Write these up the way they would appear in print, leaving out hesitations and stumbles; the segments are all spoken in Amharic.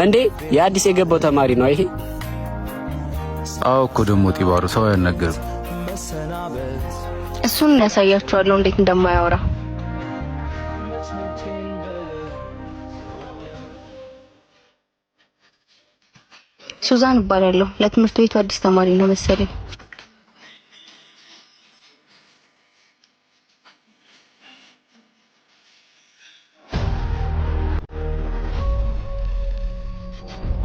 እንዴ የአዲስ የገባው ተማሪ ነው ይሄ? አዎ እኮ ደሞ ጢባሩ ሰው ያነገር እሱን ያሳያችኋለሁ እንዴት እንደማያወራ። ሱዛን እባላለሁ። ለትምህርት ቤቱ አዲስ ተማሪ ነው መሰለኝ።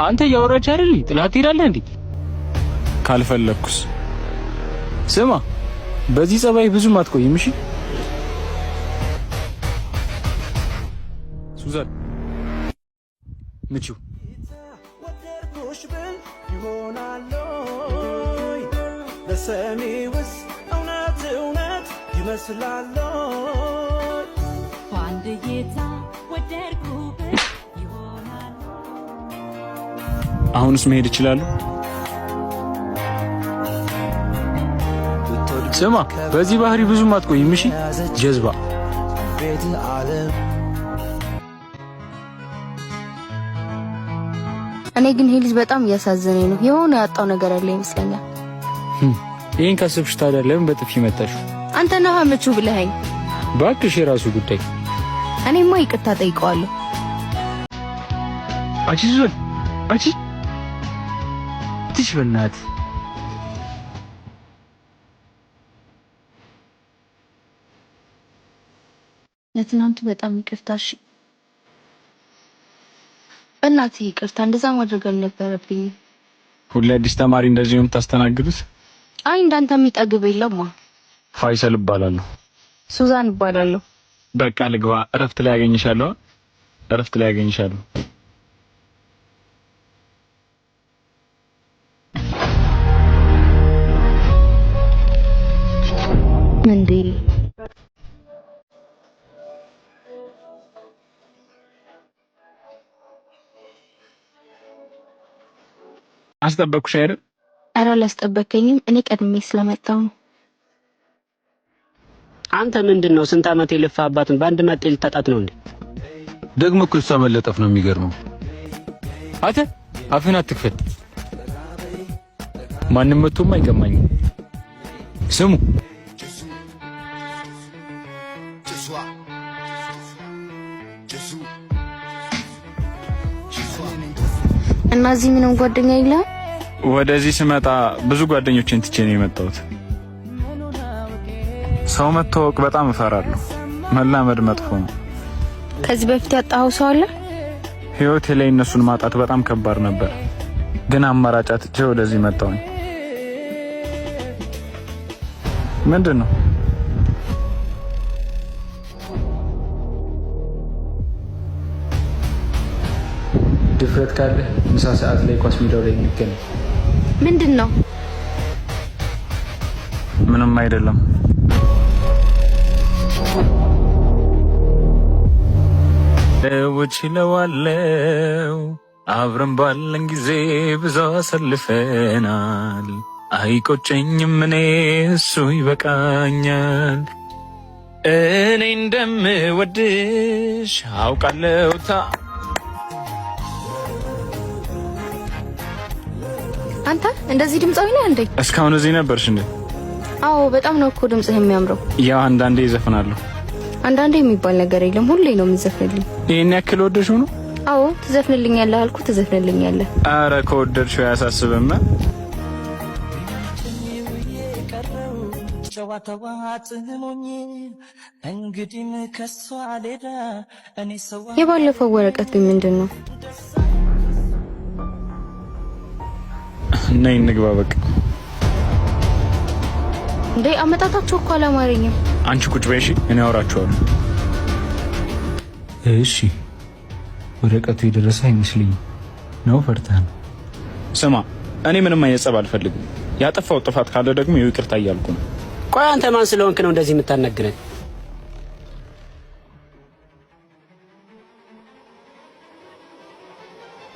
አንተ ያወራች አይደል? ጥላት ትሄዳለህ እንዴ? ካልፈለኩስ? ስማ በዚህ ጸባይ ብዙም አትቆይም። እሺ ሱዛን ምቹ በሰሚውስ እውነት እውነት ይመስላል አንድ ጌታ ወደድኩበት ይሆናል። አሁንስ መሄድ ይችላል? ስማ በዚህ ባህሪ ብዙም አትቆይም። እሺ ጀዝባ እኔ ግን ይሄ ልጅ በጣም እያሳዘነኝ ነው። የሆነ ያጣው ነገር አለ ይመስለኛል። ይሄን ካሰብሽ ታዲያ ለምን በጥፊ መታሽ? አንተ ነህ ምቹ ብለኸኝ። ባክሽ የራሱ ጉዳይ። እኔማ ይቅርታ ጠይቀዋለሁ። አንቺ ሱዛን አንቺ በእናትህ ለትናንቱ በጣም ይቅርታ። እሺ በእናትህ ይቅርታ። እንደዛ ማድረግ አልነበረብኝም። ሁሌ አዲስ ተማሪ እንደዚህ ነው የምታስተናግዱት? አይ እንዳንተ የሚጠግብ የለማ። ፋይሰል እባላለሁ። ሱዛን እባላለሁ። በቃ ልግባ። እረፍት ላይ ያገኝሻለሁ። እንዴ አስጠበቅኩሽ አይደል? ኧረ አላስጠበቀኝም። እኔ ቀድሜ ስለመጣሁ ነው። አንተ ምንድነው ስንት ዓመት የለፋባትን በአንድ መጤ ልታጣት ነው እንዴ? ደግሞ እኮ እሷ መለጠፍ ነው የሚገርመው። አንተ አፍህን አትክፈት። ማንም መጥቶም አይቀማኝም። ስሙ እና እዚህ ምንም ጓደኛ የለህም? ወደዚህ ስመጣ ብዙ ጓደኞችን ትቼ ነው የመጣሁት። ሰው መተዋወቅ በጣም እፈራለሁ። መላመድ መጥፎ ነው። ከዚህ በፊት ያጣኸው ሰው አለ? ህይወቴ ላይ እነሱን ማጣት በጣም ከባድ ነበር፣ ግን አማራጭ አጥቼ ወደዚህ መጣሁኝ። ምንድን ነው? ድፍረት ካለ ምሳ ሰዓት ላይ ኳስ ሜዳው ላይ እንገናኝ። ምንድን ነው? ምንም አይደለም። እችለዋለሁ አብረን ባለን ጊዜ ብዙ አሳልፈናል። አይቆጨኝም እኔ እሱ ይበቃኛል። እኔ እንደምወድሽ አውቃለሁ። አንተ እንደዚህ ድምጻዊ ነህ እንዴ? እስካሁን እዚህ ነበርሽ እንዴ? አዎ በጣም ነው እኮ ድምጽህ የሚያምረው። ያው አንዳንዴ ይዘፍናለሁ። አንዳንዴ የሚባል ነገር የለም፣ ሁሌ ነው የምትዘፍንልኝ። ይሄን ያክል ወደድሽው ነው? አዎ ትዘፍንልኛለህ አልኩ፣ ትዘፍንልኛለህ። አረ ከወደድሽው አያሳስብም። የባለፈው ወረቀት ግን ምንድን ነው? ነይ እንግባ በቃ። እንዴ አመጣጣችሁ እኮ አላማረኝም። አንቺ ቁጭ በይ እሺ፣ እኔ አወራችኋለሁ። እሺ ወረቀቱ የደረሰ አይመስልኝም ነው? ፈርተህ ነው? ስማ እኔ ምንም አይነት ጸብ አልፈልግም። ያጠፋው ጥፋት ካለ ደግሞ ይቅርታ እያልኩ ነው። ቆይ አንተ ማን ስለሆንክ ነው እንደዚህ የምታናግረኝ?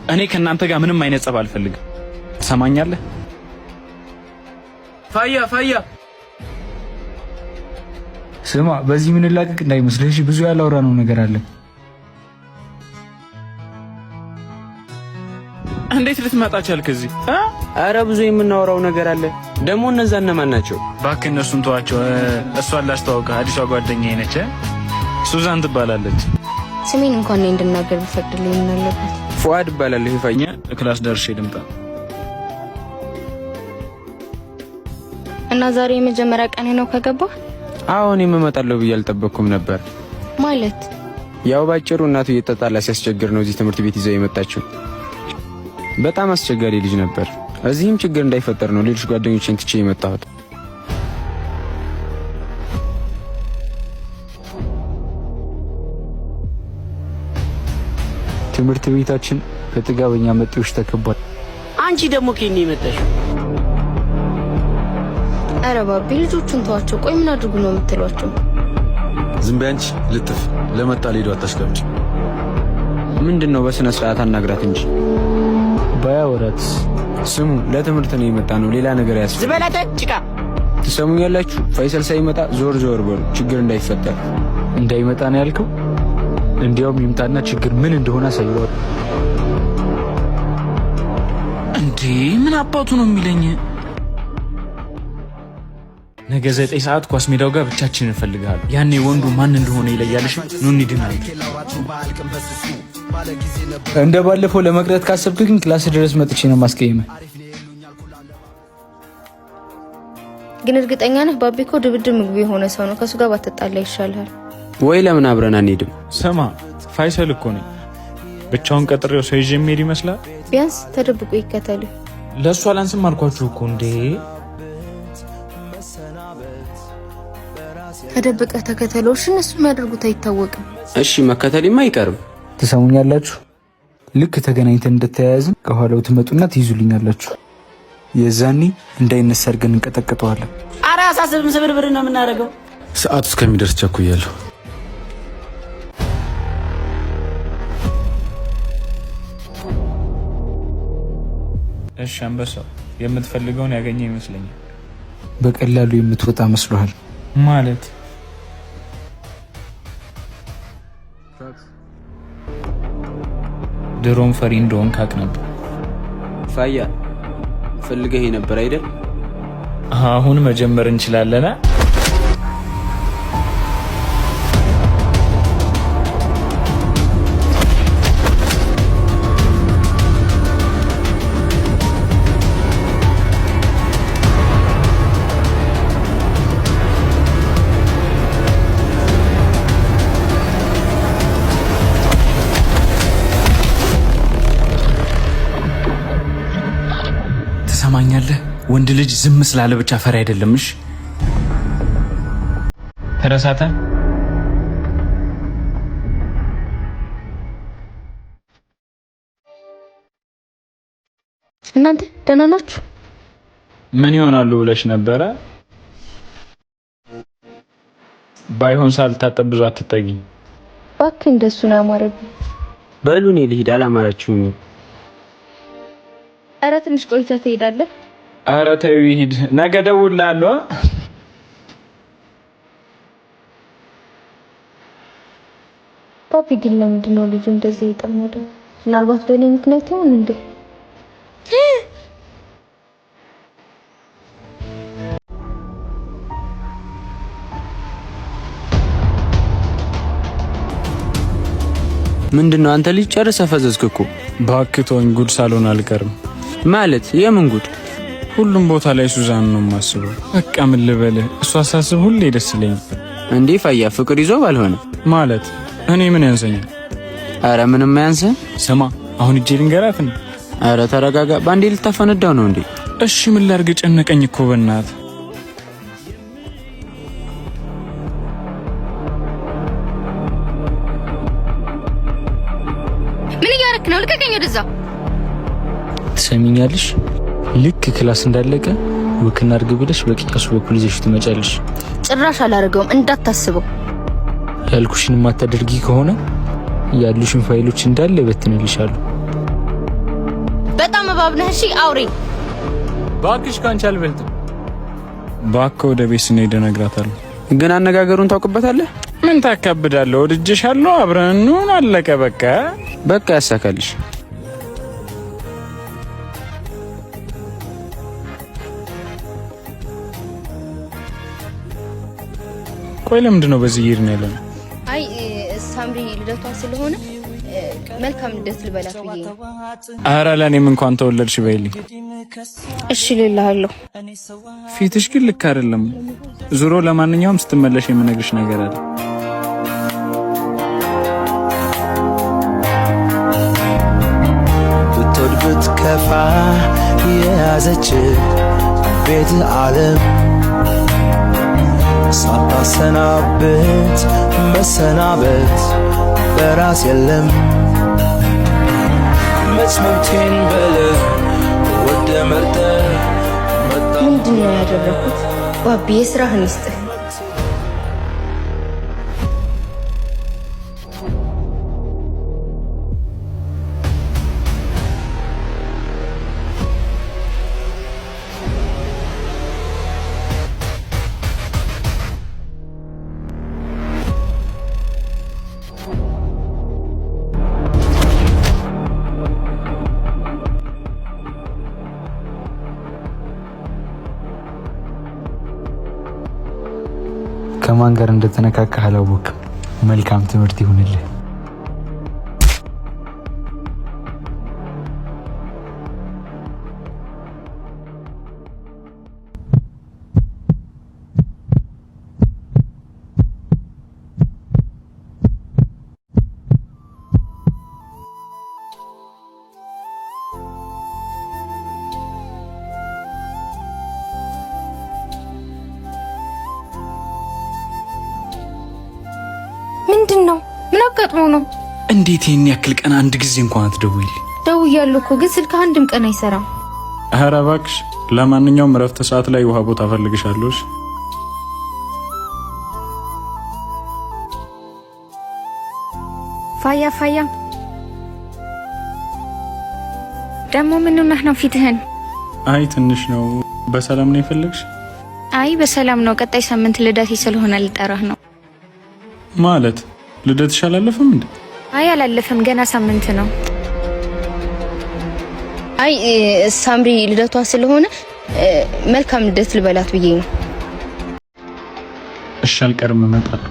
እኔ ከእናንተ ጋር ምንም አይነት ጸብ አልፈልግም። ትሰማኛለህ? ፋያ ስማ፣ በዚህ ምን ላቀቅ እንዳይመስልህ። ብዙ ያላወራነው ነገር አለ። እንዴት ልትመጣ ቻልክ እዚህ? አረ ብዙ የምናወራው ነገር አለ። ደግሞ እነዛ እነማን ናቸው? እባክህ እነሱን ተዋቸው። እሷን ላስተዋውቅህ፣ አዲሷ ጓደኛዬ ነች። ሱዛን ትባላለች። ስሜን እንኳን እንድናገር ቢፈቅድልኝ ምን አለበት? ፉአድ እባላለሁ። ይፋኛ ክላስ ደርሼ ልምጣ። እና ዛሬ የመጀመሪያ ቀኔ ነው ከገባ? አሁን የምመጣለው ብዬ አልጠበቅኩም ነበር። ማለት ያው ባጭሩ እናቱ እየተጣላ ሲያስቸግር ነው እዚህ ትምህርት ቤት ይዘው የመጣችው። በጣም አስቸጋሪ ልጅ ነበር። እዚህም ችግር እንዳይፈጠር ነው ሌሎች ጓደኞቼን ትቼ የመጣሁት። ትምህርት ቤታችን በጥጋበኛ መጤዎች ተከቧል። አንቺ ደግሞ ከኔ የመጣሽው? ኧረ ባቢ ልጆቹን ተዋቸው። ቆይ ምን አድርጉ ነው የምትሏቸው? ዝም በይ አንቺ ልጥፍ። ለመጣ ሊዶ አታሽቀምጪ። ምንድነው? በስነ ስርዓት አናግራት እንጂ ባያወራት። ስሙ ለትምህርት ነው የመጣ ነው፣ ሌላ ነገር ያስፈልጋል። ዝበላተ ጭቃ ትሰሙኛላችሁ? ፈይሰል ሳይመጣ ዞር ዞር በሉ፣ ችግር እንዳይፈጠር። እንዳይመጣ ነው ያልከው? እንዲያውም ይምጣና ችግር ምን እንደሆነ አሳይዋል። እንዴ ምን አባቱ ነው የሚለኝ? ነገ 9 ሰዓት ኳስ ሜዳው ጋር ብቻችንን እንፈልጋለን። ያኔ ወንዱ ማን እንደሆነ ይለያልሽ። ኑ እንሂድናል። እንደ ባለፈው ለመቅረት ካሰብክ ግን ክላስ ድረስ መጥቼ ነው ማስቀየመ። ግን እርግጠኛ ነህ ባቢ እኮ ድብድብ ምግብ የሆነ ሰው ነው። ከሱ ጋር ባትጣላ ይሻላል። ወይ ለምን አብረን አንሄድም? ስማ ፋይሰል እኮ ነኝ። ብቻውን ቀጥሬው ሰው ይዤ የምሄድ ይመስላል? ቢያንስ ተደብቆ ይከተል። ለእሱ አላንስም አልኳችሁ እኮ እንዴ። ተደብቀህ ተከተለው። እነሱ የሚያደርጉት አይታወቅም። እሺ መከተልማ አይቀርም። ትሰሙኛላችሁ? ልክ ተገናኝተን እንደተያያዝን ከኋላው ትመጡና ትይዙልኛላችሁ። የዛኔ እንዳይነሳ አድርገን እንቀጠቅጠዋለን። ኧረ አሳስብም፣ ስብርብር ነው የምናደርገው። ሰዓቱ እስከሚደርስ ቸኩያለሁ። እሺ አንበሳው የምትፈልገውን ያገኘ ይመስለኛል። በቀላሉ የምትወጣ መስሎሃል ማለት? ድሮም ፈሪ እንደሆንክ አውቅ ነበር። ፋያ ፈልገህ ነበር አይደል? አሁን መጀመር እንችላለን። ትሰማኛለህ? ወንድ ልጅ ዝም ስላለ ብቻ ፈሪ አይደለም። እሺ ተረሳተ። እናንተ ደህና ናችሁ? ምን ይሆናሉ ብለሽ ነበረ? ባይሆን ሳልታጠብ ብዙ አትጠጊኝ እባክህ። እንደሱ ነው ያማረብኝ። በሉ እኔ ልሂድ። አላማራችሁም? ኧረ ትንሽ ቆይተህ ትሄዳለህ። ኧረ ተይው ይሂድ። ነገ እደውልልሃለሁ። ፓፒ ግን ለምንድን ነው ልጁ እንደዚህ የጠመደው? ምናልባት በእኔ ምክንያት ይሆን እንዴ? ምንድነው? አንተ ልጅ ጨርሰህ ፈዘዝክ እኮ። ባክቶኝ ጉድ ሳልሆን አልቀርም። ማለት የምን ጉድ? ሁሉም ቦታ ላይ ሱዛን ነው የማስበው። በቃ ምን ልበልህ፣ እሷ ሳስብ ሁሌ ደስ ይለኛል። እንዴ ፋያ ፍቅር ይዞ ባልሆነ ማለት እኔ ምን ያንሰኛል? አረ ምንም አያንስም። ስማ አሁን እጄ ልንገራት ነው። አረ ተረጋጋ። ባንዴ ልታፈነዳው ነው እንዴ? እሺ ምን ላድርግ? ጨነቀኝ እኮ በእናትህ። ምን እያደረክ ነው? ልቀቀኝ ወደዛ። ትሰሚኛለሽ? ልክ ክላስ እንዳለቀ ወክና አድርግ ብለሽ በቂያሱ በኩል ይዘሽ ትመጫለሽ። ጭራሽ አላደርገውም እንዳታስበው። ያልኩሽን ማታደርጊ ከሆነ ያሉሽን ፋይሎች እንዳለ በትንልሻለሁ። በጣም እባብ ነህ። እሺ አውሬ። ባክሽ ካንቺ አልበልጥም። ባክ ወደ ቤት ስንሄድ እነግራታለሁ። ግን አነጋገሩን ታውቅበታለህ? ምን ታካብዳለህ? ወድጄሻለሁ፣ አብረን እንሆን፣ አለቀ በቃ። በቃ ያሳካልሽ። ቆይ ለምንድን ነው በዚህ ይሄድ ነው ያለው? አይ ሳምሪ ልደቷ ስለሆነ መልካም ልደት ልበላት ብዬ ነው። ኧረ ለኔም እንኳን ተወለድሽ በይልኝ። እሺ ልልሃለሁ። ፊትሽ ግን ልክ አይደለም። ዙሮ ለማንኛውም ስትመለሽ የምነግርሽ ነገር አለ። ብትወድ ከፋ የያዘች ቤት ዓለም ሳታሰናብት መሰናበት በራስ የለም መጽመምቴን በለ ወደ መርጠ ምንድን ነው ያደረኩት? ባቢ የስራህን ይስጥህ። ከማን ጋር እንደተነካካህ አላወቅም። መልካም ትምህርት ይሁንልህ። ምንድነው? ምን አጋጥሞ ነው? እንዴት ይሄን ያክል ቀን አንድ ጊዜ እንኳን አትደውይልኝ? ደውያለሁ እኮ ግን ስልክ አንድም ቀን አይሰራም። ኧረ እባክሽ። ለማንኛውም እረፍት ሰዓት ላይ ውሃ ቦታ ፈልግሻለሁ። ፋያ ደግሞ ምን ሆነህ ነው ፊትህን? አይ ትንሽ ነው። በሰላም ነው የፈለግሽ? አይ በሰላም ነው። ቀጣይ ሳምንት ልደቴ ስለሆነ ልጠራህ ነው። ማለት ልደትሽ አላለፈም እንዴ? አይ አላለፈም፣ ገና ሳምንት ነው። አይ ሳምሪ ልደቷ ስለሆነ መልካም ልደት ልበላት ብዬ ነው። እሺ አልቀርም፣ እመጣለሁ።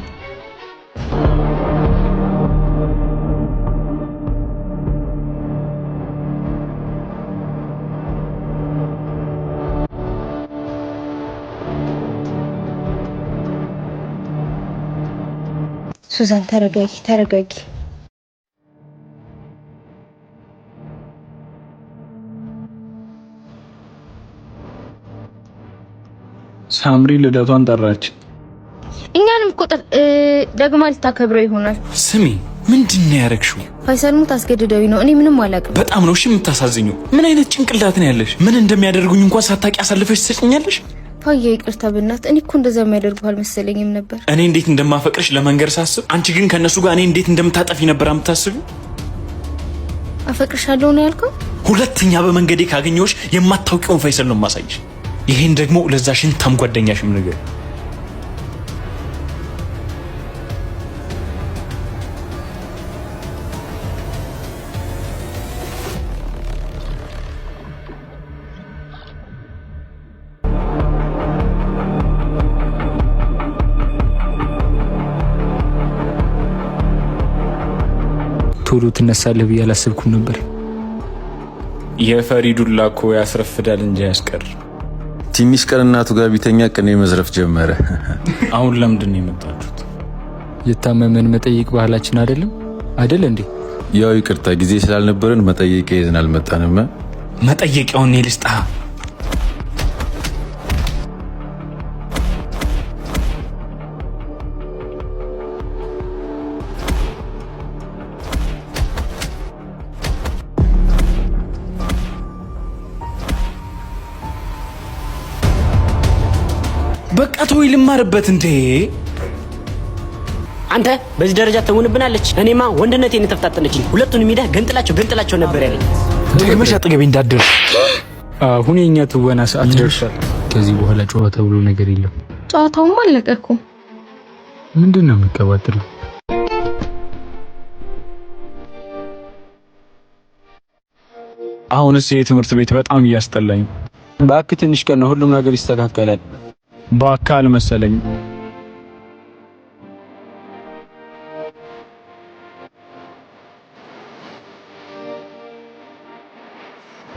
ሱዛን ተረጋጊ። ሳምሪ ልደቷን ጠራች። እኛንም እኮ ደግማ ልታከብረው ይሆናል። ስሚ፣ ምንድነው ያረግሽው? ፋይሰል ሙት አስገድደው ነው። እኔ ምንም አላውቅም። በጣም ነው እሺ የምታሳዝኙ። ምን አይነት ጭንቅላት ነው ያለሽ? ምን እንደሚያደርጉኝ እንኳን ሳታቂ አሳልፈሽ ትሰጭኛለሽ? ፋያ ይቅርታ በእናት እኔ እኮ እንደዛ የሚያደርጉ አልመሰለኝም ነበር። እኔ እንዴት እንደማፈቅርሽ ለመንገር ሳስብ፣ አንቺ ግን ከነሱ ጋር እኔ እንዴት እንደምታጠፊ ነበር የምታስቢው። አፈቅርሻለሁ ነው ያልከው? ሁለተኛ በመንገዴ ካገኘሁሽ የማታውቂውን ፋይሰል ነው የማሳይሽ። ይሄን ደግሞ ለዛ ሽንታም ጓደኛሽም ነገር ቶሎ ትነሳለህ ብዬ አላሰብኩም ነበር። የፈሪዱላ እኮ ያስረፍዳል እንጂ ያስቀር። ትንሽ ቀን እናቱ ጋር ቢተኛ ቅኔ መዝረፍ ጀመረ። አሁን ለምንድን ነው የመጣችሁት? የታመመን መጠየቅ ባህላችን አይደል እንዴ? ያው ይቅርታ ጊዜ ስላልነበረን መጠየቅ ይዘን አልመጣንም። መጠየቂያውን ልስጣ። በቃ ተወይ ልማርበት እንዴ። አንተ በዚህ ደረጃ ተውንብናለች። እኔማ ወንድነቴን ተፈታተነችኝ። ሁለቱንም ሄደህ ገንጥላቸው ነበር ያለኝ። ደግመሽ አጠገቤ እንዳትደርሽ። አሁን የኛ ትወና ሰዓት ደርሷል። ከዚህ በኋላ ጨዋታ ብሎ ነገር የለም። ጨዋታውም አለቀ እኮ። ምንድነው የሚቀባጥረው? አሁንስ የትምህርት ቤት በጣም እያስጠላኝ። እባክህ ትንሽ ቀን ነው፣ ሁሉም ነገር ይስተካከላል። በአካል መሰለኝ።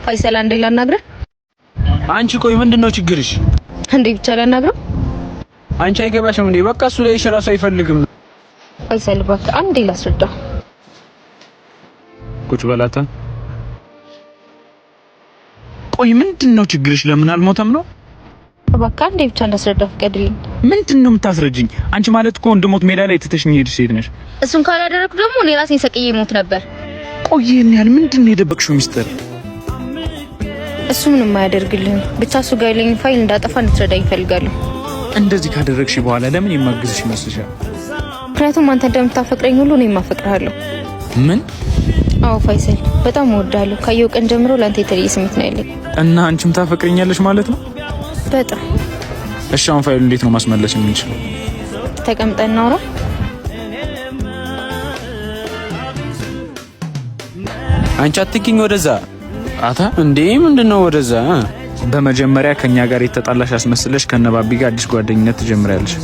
ፋይሰል አንዴ ላናግረህ። አንቺ ቆይ ምንድነው ችግርሽ? እንዴ ብቻ ላናግረው? አንቺ አይገባሽም እንዴ? በቃ እሱ ላይ ራሱ አይፈልግም። ፋይሰል እባክህ አንዴ ላስረዳ። ቁጭ በላታ። ቆይ ምንድነው ችግርሽ? ለምን አልሞተም ነው? እባክህ አንዴ ብቻ ላስረዳ ፍቀድልኝ። ምንድነው የምታስረጅኝ? አንቺ ማለት እኮ እንድሞት ሜዳ ላይ ትተሽኝ ሄድሽ ሴት ነሽ። እሱን ካላደረኩ ደግሞ እኔ ራሴን ሰቅዬ ሞት ነበር። ቆይ ይሄን ያህል ምንድነው የደበቅሽው ሚስጥር? እሱ ምንም አያደርግልህም። ብቻ እሱ ጋር ያለኝ ፋይል እንዳጠፋ እንድትረዳኝ እፈልጋለሁ። እንደዚህ ካደረግሽ በኋላ ለምን የማግዝሽ ይመስልሻል? ምክንያቱም አንተ እንደምታፈቅረኝ ሁሉ እኔም አፈቅርሃለሁ። ምን? አዎ ፋይሰል በጣም እወድሃለሁ። ካየው ቀን ጀምሮ ለአንተ የተለየ ስሜት ነው ያለኝ። እና አንቺም ታፈቅረኛለሽ ማለት ነው? በጣም። እሺ አሁን ፋይሉ እንዴት ነው ማስመለስ የምንችለው? ተቀምጠን እናውራ። አንቺ አትኪኝ ወደዛ። አታ እንዴ ምንድነው ወደዛ? በመጀመሪያ ከኛ ጋር የተጣላሽ አስመስለሽ ከነባቢ ጋር አዲስ ጓደኝነት ትጀምሪያለሽ።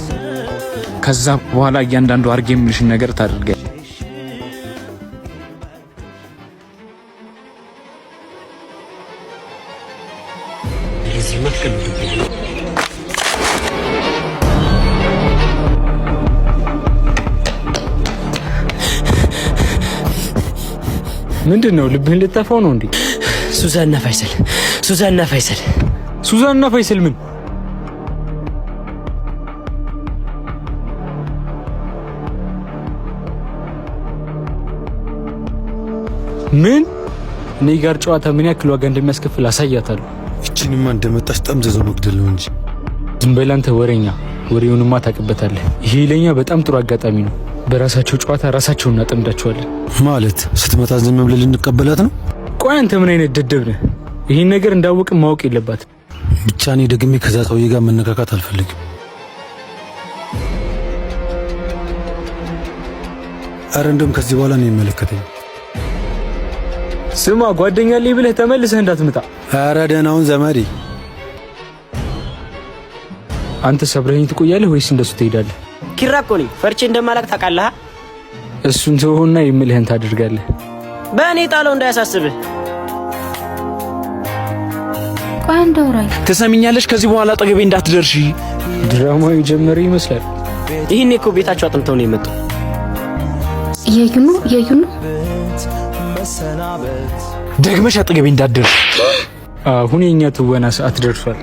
ከዛ በኋላ እያንዳንዱ አርጌ የምልሽን ነገር ታደርጊያለሽ። ምንድነው? ልብህን ልጠፋው ነው እንዴ? ሱዛንና ፋይሰል ሱዛንና ፋይሰል ምን? ምን? እኔ ጋር ጨዋታ ምን ያክል ዋጋ እንደሚያስከፍል አሳያታለሁ። እቺንማ እንደመጣሽ ጠምዘዘው መግደል ነው እንጂ። ዝም በል አንተ ወሬኛ። ወሬውንማ ታውቅበታለህ። ይሄ ለኛ በጣም ጥሩ አጋጣሚ ነው። በራሳቸው ጨዋታ ራሳቸውን እናጠምዳቸዋለን። ማለት ስትመጣ ዝም ብለን ልንቀበላት ነው? ቆይ አንተ ምን አይነት ደደብ ነህ? ይሄን ነገር እንዳወቅም ማወቅ የለባትም። ብቻ እኔ ደግሜ ከዛ ሰውዬ ጋር መነካካት አልፈልግም። አረ እንደውም ከዚህ በኋላ ነው የሚመለከተኝ። ስማ ጓደኛ አለኝ ብለህ ተመልሰህ እንዳትመጣ። አረ ደህናውን ዘመዴ። አንተ ሰብረኸኝ ትቆያለህ ወይስ እንደሱ ትሄዳለህ? ኪራ እኮ ነኝ። ፈርቼ እንደማላክ ታውቃለህ። እሱን ተውና የምልህን ታደርጋለህ። በእኔ ጣለው እንዳያሳስብህ። ቆይ እንደውራኝ ትሰሚኛለሽ? ከዚህ በኋላ አጠገቤ እንዳትደርሺ። ድራማው የጀመረ ይመስላል። ይህን እኮ ቤታቸው አጥንተው ነው የመጡ። እያዩ ነው። ደግመሽ አጠገቤ እንዳትደርሺ። አሁን የኛ ትወና ሰዓት ደርሷል።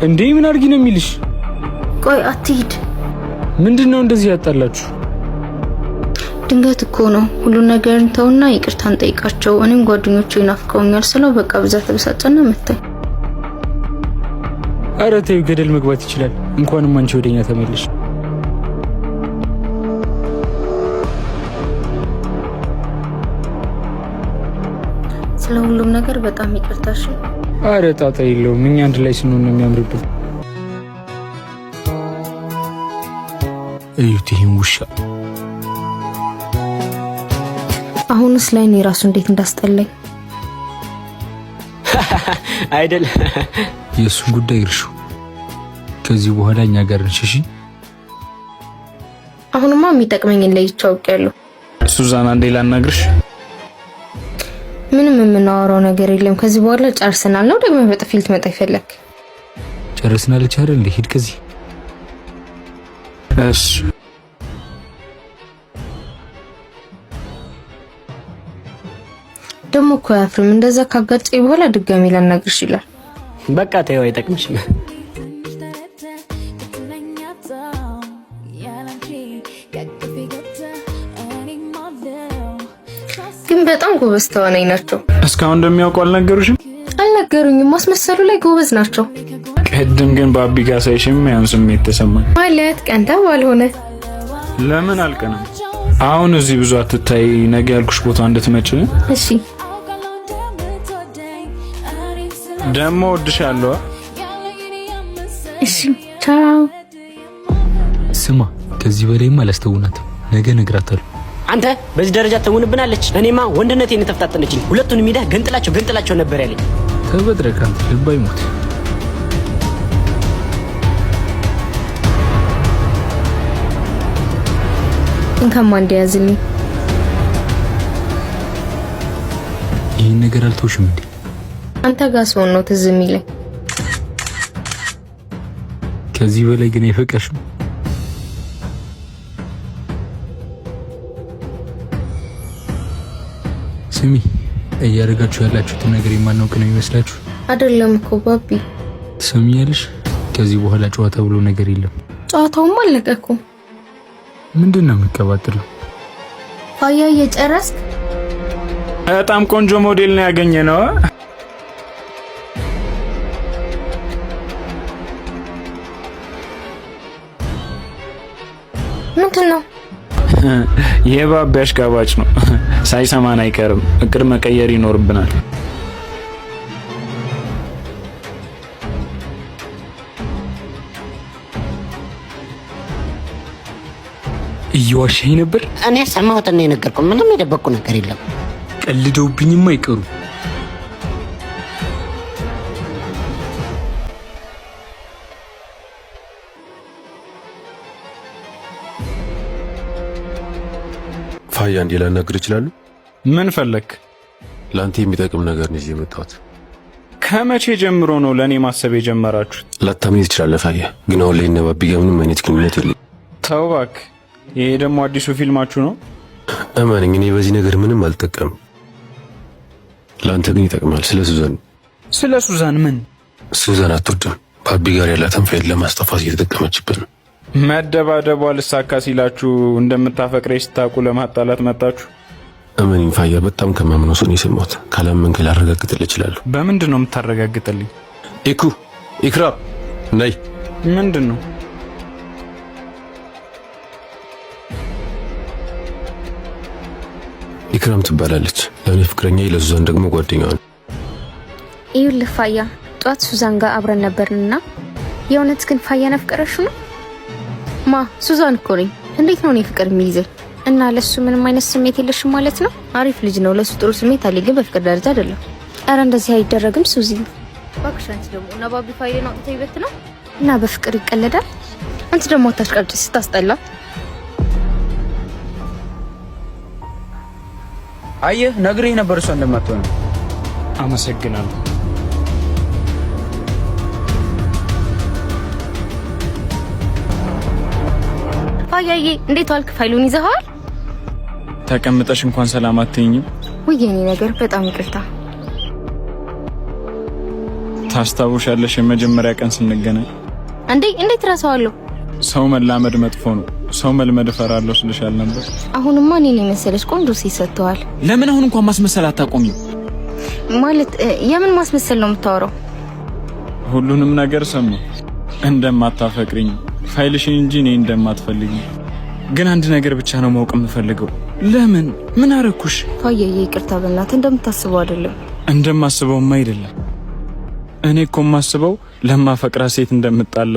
እንዴ ምን አድርጊ ነው የሚልሽ? ቆይ አትሂድ። ምንድነው እንደዚህ ያጣላችሁ? ድንገት እኮ ነው። ሁሉን ነገር እንተውና ይቅርታን ጠይቃቸው። እኔም ጓደኞቼ ናፍቀውኛል ስለው በቃ ብዛት ተበሳጨና መጣኝ። ኧረ ተይው፣ ገደል መግባት ይችላል። እንኳንም አንቺ ወደኛ ተመለሽ። ስለ ሁሉም ነገር በጣም ይቅርታሽ። ኧረ ጣጣ የለውም። እኛ አንድ ላይ ስንሆን ነው የሚያምርብን። እዩት ይሄን ውሻ። አሁንስ ላይ ነው ራሱ እንዴት እንዳስጠላኝ አይደል? የእሱን ጉዳይ እርሹ። ከዚህ በኋላ እኛ ጋር ነሽ እሺ? አሁንማ የሚጠቅመኝን ለይቼ አውቄያለሁ። ሱዛን አንዴ ላናግርሽ። ምንም የምናወራው ነገር የለም። ከዚህ በኋላ ጨርሰናል ነው ደግሞ በጥፊ ልትመጣ ይፈለግ? ጨርሰናል አይደል? እንደ ሂድ ከዚህ። እሺ ደግሞ እኮ አያፍርም። እንደዛ ካጋጨኝ በኋላ ድጋሚ ላናግርሽ ይላል። በቃ ተይው፣ አይጠቅምሽም። ግን በጣም ጎበዝ ተዋናይ ናቸው። እስካሁን እንደሚያውቁ አልነገሩሽም? አልነገሩኝም። ማስመሰሉ ላይ ጎበዝ ናቸው። ቅድም ግን በአቢ ጋር ሳይሽም ያን ስሜት ተሰማኝ። ማለት ቀንታ ባልሆነ ለምን አልቀናም? አሁን እዚህ ብዙ አትታይ። ነገ ያልኩሽ ቦታ እንድትመጪ እሺ? ደግሞ ወድሻለሁ። እሺ ቻው። ስማ ከዚህ በላይማ አላስተውናትም። ነገ እነግራታለሁ። አንተ በዚህ ደረጃ ተውንብናለች። እኔማ ወንድነቴን ተፈታተነችኝ። ሁለቱንም ሄደህ ገንጥላቸው ነበር ያለኝ። ተበድረክ አንተ ልብ አይሞት። እንከማ እንዲያዝልኝ ይሄን ነገር አልተውሽም እንዴ? አንተ ጋር ሰው ነው ትዝ የሚለኝ። ከዚህ በላይ ግን አይፈቀሽም? ስሚ እያደረጋችሁ ያላችሁትን ነገር የማናውቅ ነው ይመስላችሁ? አይደለም እኮ ባቢ። ትሰሚያለሽ? ከዚህ በኋላ ጨዋታ ብሎ ነገር የለም። ጨዋታውም አለቀ እኮ። ምንድነው የምትቀባጥሪው? ፋያ እየጨረስክ? በጣም ቆንጆ ሞዴል ነው ያገኘነው። ምንድነው? የባቢ አሽቃባጭ ነው። ሳይሰማን አይቀርም። እቅድ መቀየር ይኖርብናል። እየዋሸኝ ነበር። እኔ ሰማሁትና የነገርኩ ምንም የደበቁ ነገር የለም። ቀልደውብኝም አይቀሩ። ፋያ እንዴ ላናግር ይችላሉ? ምን ፈለክ? ላንተ የሚጠቅም ነገር ነው የመጣሁት። ከመቼ ጀምሮ ነው ለኔ ማሰብ የጀመራችሁት? ላታምን ትችላለህ ፋያ፣ ግን አሁን ላይ ነባቢ ጋር ምንም አይነት ግንኙነት የለም። ተው እባክህ። ይሄ ደግሞ አዲሱ ፊልማችሁ ነው? እመነኝ፣ እኔ በዚህ ነገር ምንም አልጠቀም። ላንተ ግን ይጠቅማል። ስለ ሱዛን ምን? ሱዛን አትወድም። ባቢ ጋር ያላትን ፋይል ለማስጠፋት እየተጠቀመችበት ነው። መደባደቧ ልሳካ ሲላችሁ እንደምታፈቅረኝ ስታውቁ ለማጣላት መጣችሁ። እመነኝ ፋያ፣ በጣም ከማምነው ሰው ነው የሰማሁት። ካላመንክ ላረጋግጥልህ እችላለሁ። በምንድን ነው የምታረጋግጥልኝ? ኢክራም ነይ። ምንድን ነው? ኢክራም ትባላለች። ለእኔ ፍቅረኛ፣ ለሱዛን ደግሞ ጓደኛዋ ነው። ይኸውልህ ፋያ፣ ጧት ሱዛን ጋር አብረን ነበርንና የእውነት ግን ፋያ ነፍቀረሽ ነው? ሱዛን እኮ ነኝ። እንዴት ነው እኔ ፍቅር የሚይዘኝ? እና ለሱ ምንም አይነት ስሜት የለሽም ማለት ነው? አሪፍ ልጅ ነው፣ ለሱ ጥሩ ስሜት አለኝ፣ ግን በፍቅር ደረጃ አይደለም። ኧረ እንደዚህ አይደረግም ሱዚ። እባክሽ አንቺ ደግሞ እና ባቢ ፋይሌን አውጥተው ይበት ነው እና በፍቅር ይቀለዳል። አንቺ ደግሞ አታሽቃብጪ ስታስጠላ። አየህ ነግሬህ ነበር እሷ እንደማትሆን። አመሰግናለሁ። ፋያዬ እንዴት ዋልክ? ፋይሉን ይዘሃል? ተቀምጠሽ እንኳን ሰላም አትይኝም? ውይ የኔ ነገር በጣም ይቅርታ። ታስታውሻለሽ የመጀመሪያ ቀን ስንገናኝ? እንዴት እረሳዋለሁ? ሰው መላመድ መጥፎ ነው፣ ሰው መልመድ እፈራለሁ ስልሻል ነበር። አሁንማ እኔን የመሰለሽ ቆንጆ ሴት ሰጥተዋል። ለምን አሁን እንኳን ማስመሰል አታቆሚም? ማለት የምን ማስመሰል ነው የምታወራው? ሁሉንም ነገር ሰማሁ። እንደማታፈቅሪኝ ፋይልሽን እንጂ እኔ እንደማትፈልጊ። ግን አንድ ነገር ብቻ ነው ማወቅ የምፈልገው። ለምን? ምን አረኩሽ? ፋያዬ ይቅርታ፣ በእናትህ እንደምታስበው አይደለም። እንደማስበውማ አይደለም። እኔ እኮ የማስበው ለማፈቅራት ሴት እንደምጣላ፣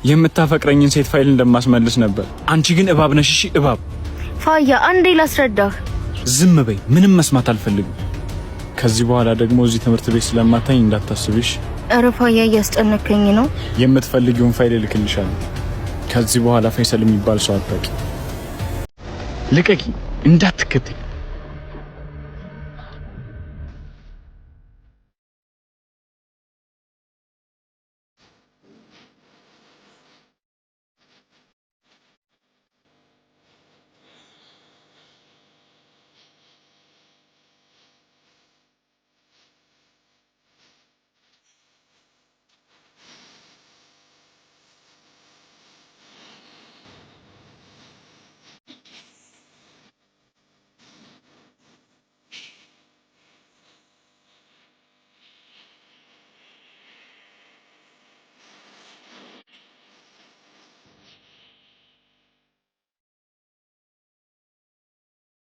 የምታፈቅረኝን ሴት ፋይል እንደማስመልስ ነበር። አንቺ ግን እባብ ነሽ። እሺ እባብ። ፋያ አንዴ ላስረዳህ። ዝም በይ፣ ምንም መስማት አልፈልግም። ከዚህ በኋላ ደግሞ እዚህ ትምህርት ቤት ስለማታኝ እንዳታስብሽ። ኧረ ፋያ እያስጨነከኝ ነው። የምትፈልጊውን ፋይል እልክልሻለሁ። ከዚህ በኋላ ፈይሰል የሚባል ሰው አታውቂ። ልቀቂ፣ እንዳትከተይ።